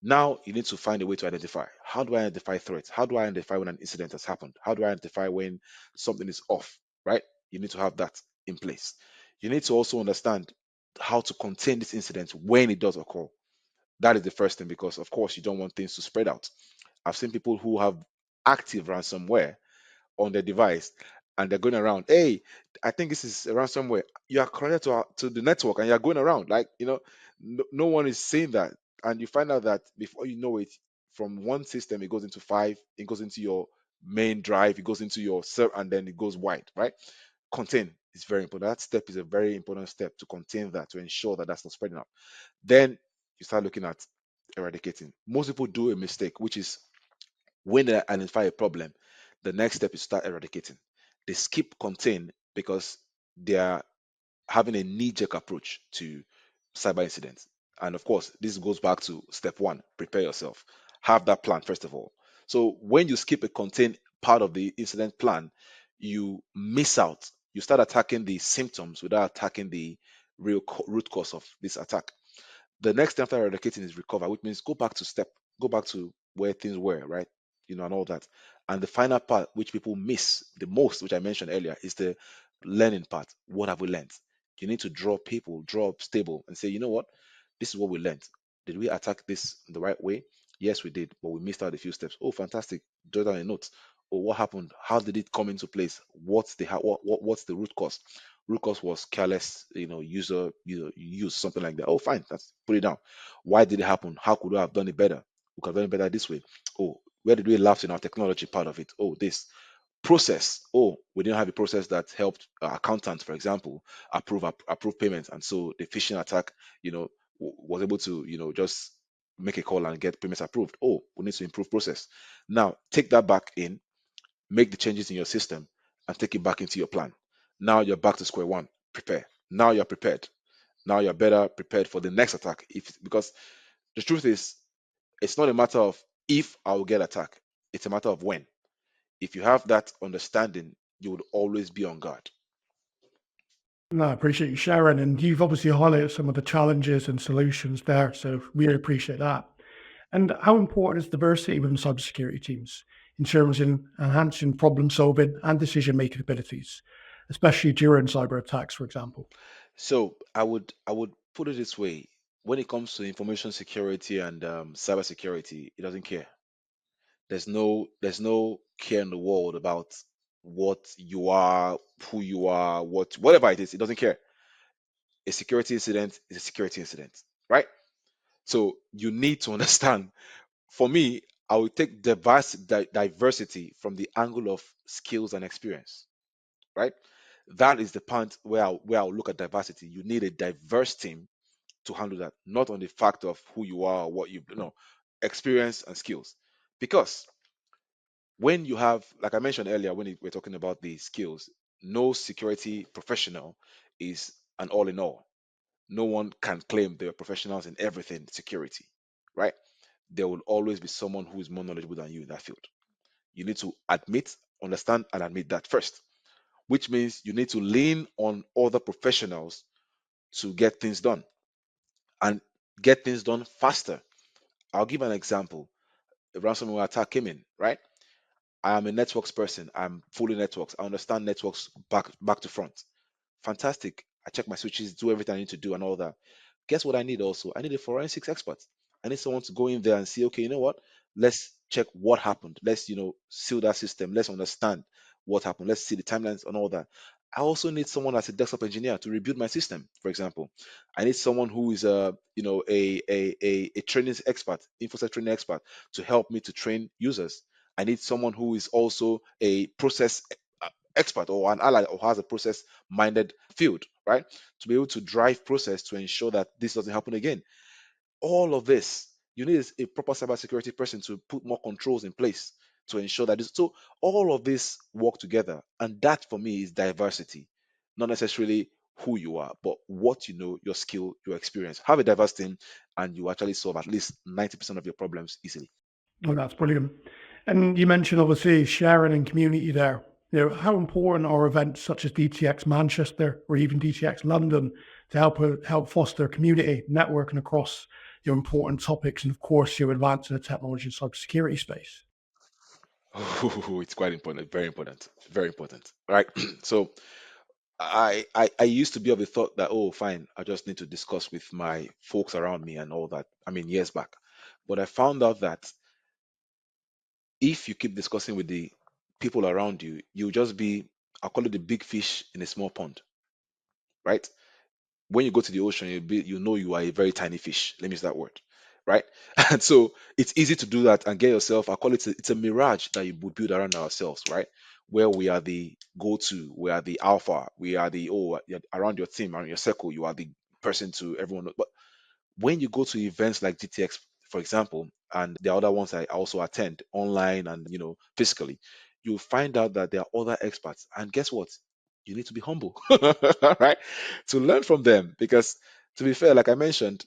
Now you need to find a way to identify. How do I identify threats? How do I identify when an incident has happened? How do I identify when something is off? Right? You need to have that in place. You need to also understand how to contain this incident when it does occur. That is the first thing, because of course you don't want things to spread out. I've seen people who have active ransomware on their device, and they're going around, hey, I think this is a ransomware. You are connected to the network and you're going around like, no one is saying that. And you find out that before you know it, from one system it goes into five, it goes into your main drive, it goes into your server, and then it goes wide, right? Contain is very important. That step is a very important step, to contain that, to ensure that that's not spreading out. Then you start looking at eradicating. Most people do a mistake, which is when they identify a problem, the next step is start eradicating. They skip contain because they are having a knee-jerk approach to cyber incidents. And of course, this goes back to step one: prepare yourself. Have that plan first of all. So when you skip a contain part of the incident plan, you miss out. You start attacking the symptoms without attacking the real root cause of this attack. The next step after eradicating is recover, which means go back to where things were, right? And all that. And the final part, which people miss the most, which I mentioned earlier, is the learning part. What have we learned? You need to draw up stable and say, you know what? This is what we learned. Did we attack this the right way? Yes, we did, but we missed out a few steps. Oh, fantastic. Jot down a note. Oh, what happened? How did it come into place? What's the root cause? Root cause was careless, use something like that. Oh, fine, that's put it down. Why did it happen? How could we have done it better? We could have done it better this way. Oh, where did we lapse in our technology part of it? Oh, this process. Oh, we didn't have a process that helped accountants, for example, approve payments, and so the phishing attack, was able to, just make a call and get payments approved. Oh, we need to improve process. Now take that back in, make the changes in your system, and take it back into your plan. Now you're back to square one. Prepare. Now you're prepared. Now you're better prepared for the next attack. If Because the truth is, it's not a matter of if I will get attacked. It's a matter of when. If you have that understanding, you would always be on guard. No, I appreciate you sharing, and you've obviously highlighted some of the challenges and solutions there, so really appreciate that. And how important is diversity within cybersecurity teams in terms of enhancing problem solving and decision making abilities, especially during cyber attacks, for example? So I would put it this way: when it comes to information security and cyber security, it doesn't care. There's no care in the world about what you are, who you are, whatever it is. It doesn't care. A security incident is a security incident, right? So you need to understand. For me, I would take diversity from the angle of skills and experience, right? That is the point where I'll look at diversity. You need a diverse team to handle that, not on the fact of who you are or what you know, experience and skills. Because when you have, like I mentioned earlier, when we're talking about the skills, no security professional is an all in all. No one can claim they're professionals in everything security, right? There will always be someone who is more knowledgeable than you in that field. You need to understand and admit that first, which means you need to lean on other professionals to get things done and get things done faster. I'll give an example. A ransomware attack came in, right? I am a networks person. I'm fully networks. I understand networks back to front. Fantastic. I check my switches, do everything I need to do, and all that. Guess what I need also? I need a forensics expert. I need someone to go in there and see, okay, you know what? Let's check what happened. Let's, seal that system. Let's understand what happened. Let's see the timelines and all that. I also need someone as a desktop engineer to rebuild my system, for example. I need someone who is a training expert, infosec training expert, to help me to train users. I need someone who is also a process expert or an ally or has a process minded field, right? To be able to drive process to ensure that this doesn't happen again. All of this, you need a proper cybersecurity person to put more controls in place to ensure that this. So all of this work together, and that for me is diversity, not necessarily who you are, but what you know, your skill, your experience. Have a diverse team, and you actually solve at least 90% of your problems easily. Oh, that's brilliant. And you mentioned obviously sharing and community there. How important are events such as DTX Manchester or even DTX London to help foster community networking across your important topics and of course your advancing the technology and cybersecurity space? It's quite important, very important, very important. Right. So I used to be of the thought that, oh, fine, I just need to discuss with my folks around me and all that. I mean, years back. But I found out that if you keep discussing with the people around you, you'll just be, I call it the big fish in a small pond, right? When you go to the ocean, you know you are a very tiny fish. Let me use that word, right? And so it's easy to do that and get yourself. I call it's a mirage that you would build around ourselves, right? Where we are the go-to, we are the alpha, we are the you're around your team, around your circle, you are the person to everyone. But when you go to events like GTX, for example, and the other ones I also attend online and physically, you'll find out that there are other experts. And guess what? You need to be humble, right? To learn from them. Because to be fair, like I mentioned,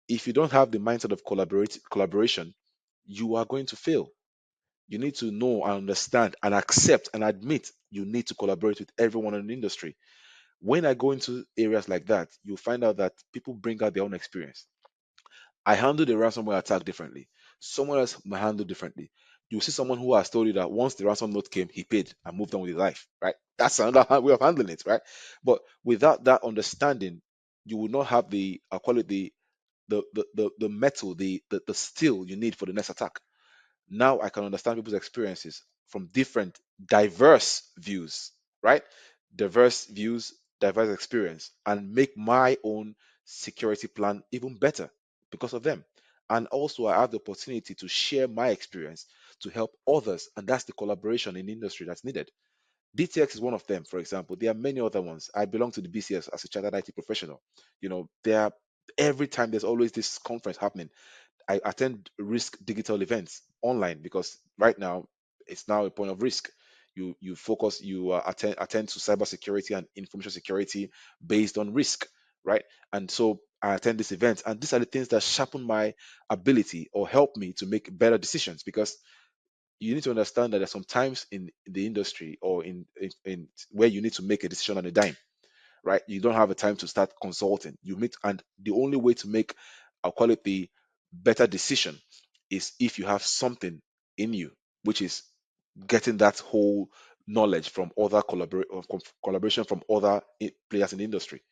if you don't have the mindset of collaboration, you are going to fail. You need to know and understand and accept and admit you need to collaborate with everyone in the industry. When I go into areas like that, you'll find out that people bring out their own experience. I handle the ransomware attack differently. Someone else might handle differently. You see someone who has told you that once the ransom note came, he paid and moved on with his life, right? That's another way of handling it, right? But without that understanding, you will not have the, I call it the metal, the steel you need for the next attack. Now I can understand people's experiences from different diverse views, right? Diverse views, diverse experience, and make my own security plan even better because of them. And also I have the opportunity to share my experience to help others, and that's the collaboration in the industry that's needed. DTX is one of them, for example. There are many other ones. I belong to the BCS as a chartered IT professional. There are every time there's always this conference happening. I attend risk digital events online because right now it's now a point of risk. You attend to cybersecurity and information security based on risk, right? And so I attend this event, and these are the things that sharpen my ability or help me to make better decisions because you need to understand that there's some times in the industry or in where you need to make a decision on a dime, right? You don't have a time to start consulting. You meet, and the only way to make, I'll call it the better decision, is if you have something in you, which is getting that whole knowledge from other collaboration from other players in the industry.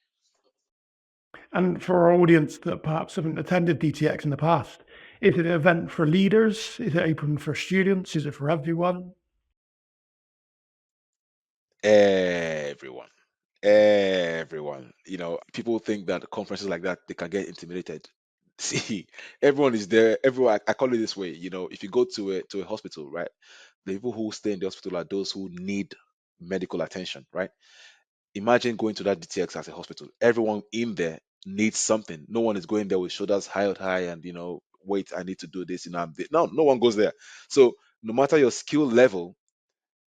And for our audience that perhaps haven't attended DTX in the past, is it an event for leaders? Is it open for students? Is it for everyone? Everyone. Everyone. People think that conferences like that they can get intimidated. See, everyone is there. Everyone, I call it this way. If you go to a hospital, right, the people who stay in the hospital are those who need medical attention, right? Imagine going to that DTX as a hospital. Everyone in there needs something. No one is going there with shoulders held high and wait, I need to do this. No one goes there. So no matter your skill level,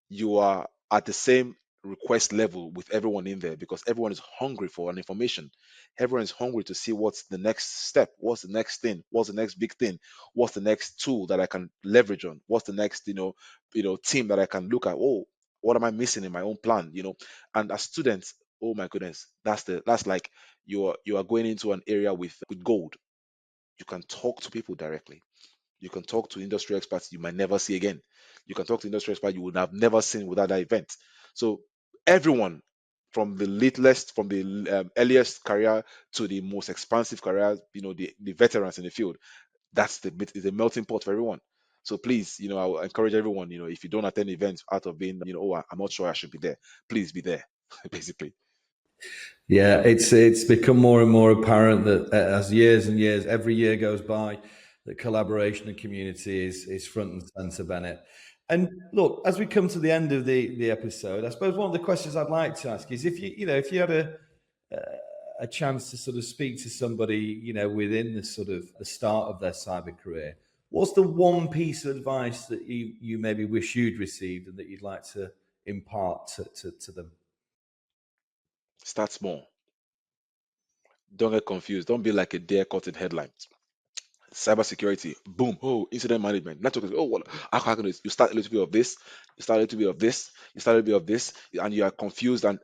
you are at the same request level with everyone in there because everyone is hungry for an information. Everyone is hungry to see what's the next step, what's the next thing, what's the next big thing, what's the next tool that I can leverage on, what's the next team that I can look at. Oh, what am I missing in my own plan? And as students, oh my goodness, that's like you are going into an area with gold. You can talk to people directly. You can talk to industry experts you might never see again. You can talk to industry experts you would have never seen without that event. So everyone, from the littlest, from the earliest career to the most expansive career, the veterans in the field, is a melting pot for everyone. So please, I will encourage everyone, if you don't attend events out of being, oh, I'm not sure I should be there, please be there, basically. Yeah, it's become more and more apparent that as years and years, every year goes by, that collaboration and community is front and center, Bennett. And look, as we come to the end of the episode, I suppose one of the questions I'd like to ask is if you had a chance to sort of speak to somebody, within the sort of the start of their cyber career, what's the one piece of advice that you maybe wish you'd received and that you'd like to impart to them? Start small. Don't get confused. Don't be like a deer caught in headlights. Cybersecurity, boom, oh, incident management, network, oh, what, how can you start a little bit of this, you start a little bit of this, you start a little bit of this, and you are confused, and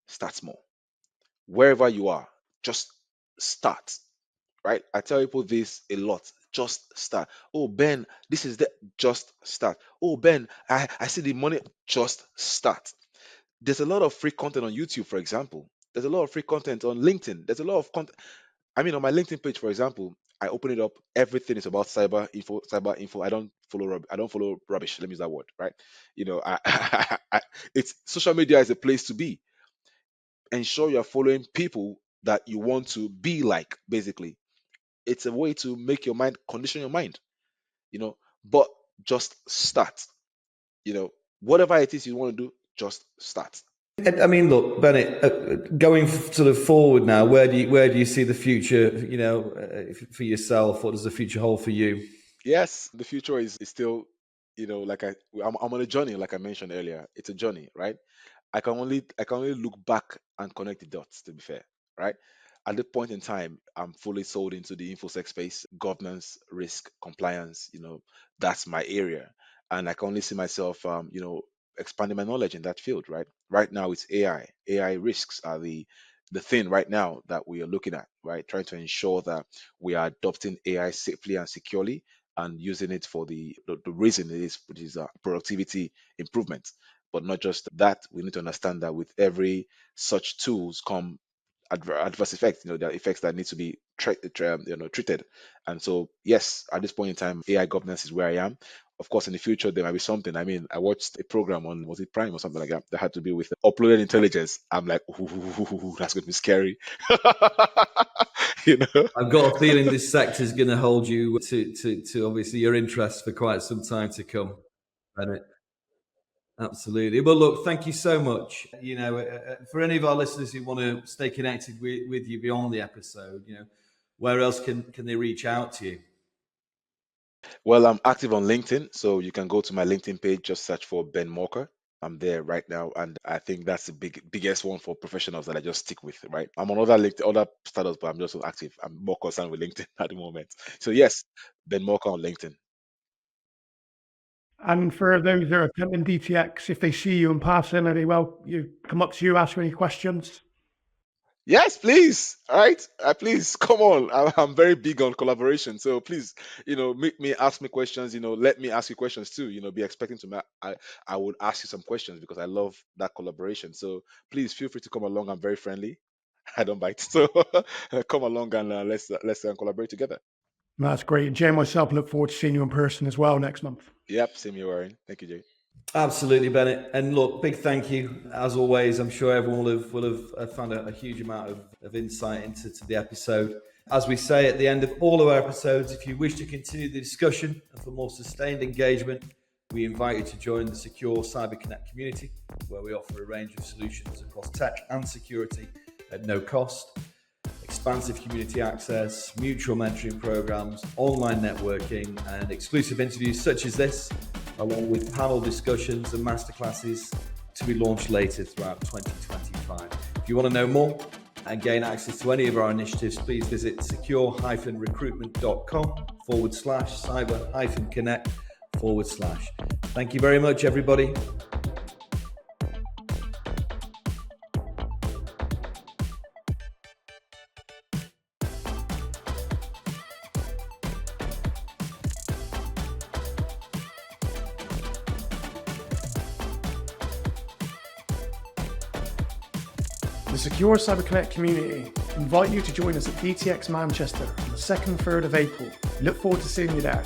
start small. Wherever you are, just start, right? I tell people this a lot. Just start. Oh, Ben, this is the just start. Oh, Ben, I see the money. Just start. There's a lot of free content on YouTube, for example. There's a lot of free content on LinkedIn. There's a lot of content. I mean, on my LinkedIn page, for example, I open it up. Everything is about cyber info. Cyber info. I don't follow rubbish. Let me use that word, right? It's social media is a place to be. Ensure you're following people that you want to be like. Basically, it's a way to make your mind condition your mind. But just start. Whatever it is you want to do, just start. I mean, look, Bennett, going sort of forward now, where do you see the future? For yourself, what does the future hold for you? Yes, the future is still, like I'm on a journey, like I mentioned earlier. It's a journey, right? I can only look back and connect the dots, to be fair, right? At the point in time, I'm fully sold into the infosec space, governance, risk, compliance. That's my area, and I can only see myself, expanding my knowledge in that field, right? Right now, it's AI. AI risks are the thing right now that we are looking at, right? Trying to ensure that we are adopting AI safely and securely and using it for the reason it is, which is productivity improvement. But not just that, we need to understand that with every such tools come adverse effects. There are effects that need to be treated. And so, yes, at this point in time, AI governance is where I am. Of course, in the future, there might be something. I mean, I watched a program on, was it Prime or something like that, that had to do with uploaded intelligence. I'm like, ooh, that's going to be scary. you know? I've got a feeling this sector is going to hold you to obviously your interest for quite some time to come, Bennett. Absolutely. Well, look, thank you so much. For any of our listeners who want to stay connected with you beyond the episode, where else can they reach out to you? Well, I'm active on LinkedIn, so you can go to my LinkedIn page, just search for Ben Morka. I'm there right now, and I think that's the biggest one for professionals that I just stick with, right? I'm on other LinkedIn, other startups, but I'm just so active. I'm more concerned with LinkedIn at the moment. So yes, Ben Morka on LinkedIn. And for those that are attending DTX, if they see you in passing, you come up to you, ask you any questions? Yes, please. All right, please come on. I'm very big on collaboration, so please, make me ask me questions. Let me ask you questions too. Be expecting to me. I would ask you some questions because I love that collaboration. So please feel free to come along. I'm very friendly. I don't bite, so come along and let's collaborate together. That's great. And Jay and myself look forward to seeing you in person as well next month. Yep, same here, Warren. Thank you, Jay. Absolutely, Bennett. And look, big thank you. As always, I'm sure everyone will have found a huge amount of insight into the episode. As we say at the end of all of our episodes, if you wish to continue the discussion and for more sustained engagement, we invite you to join the Secure Cyber Connect community, where we offer a range of solutions across tech and security at no cost. Expansive community access, mutual mentoring programs, online networking, and exclusive interviews such as this, along with panel discussions and masterclasses to be launched later throughout 2025. If you want to know more and gain access to any of our initiatives, please visit secure-recruitment.com/cyber-connect/. Thank you very much, everybody. The Secure Cyber Connect community invite you to join us at DTX Manchester on the 2nd and 3rd of April. We look forward to seeing you there.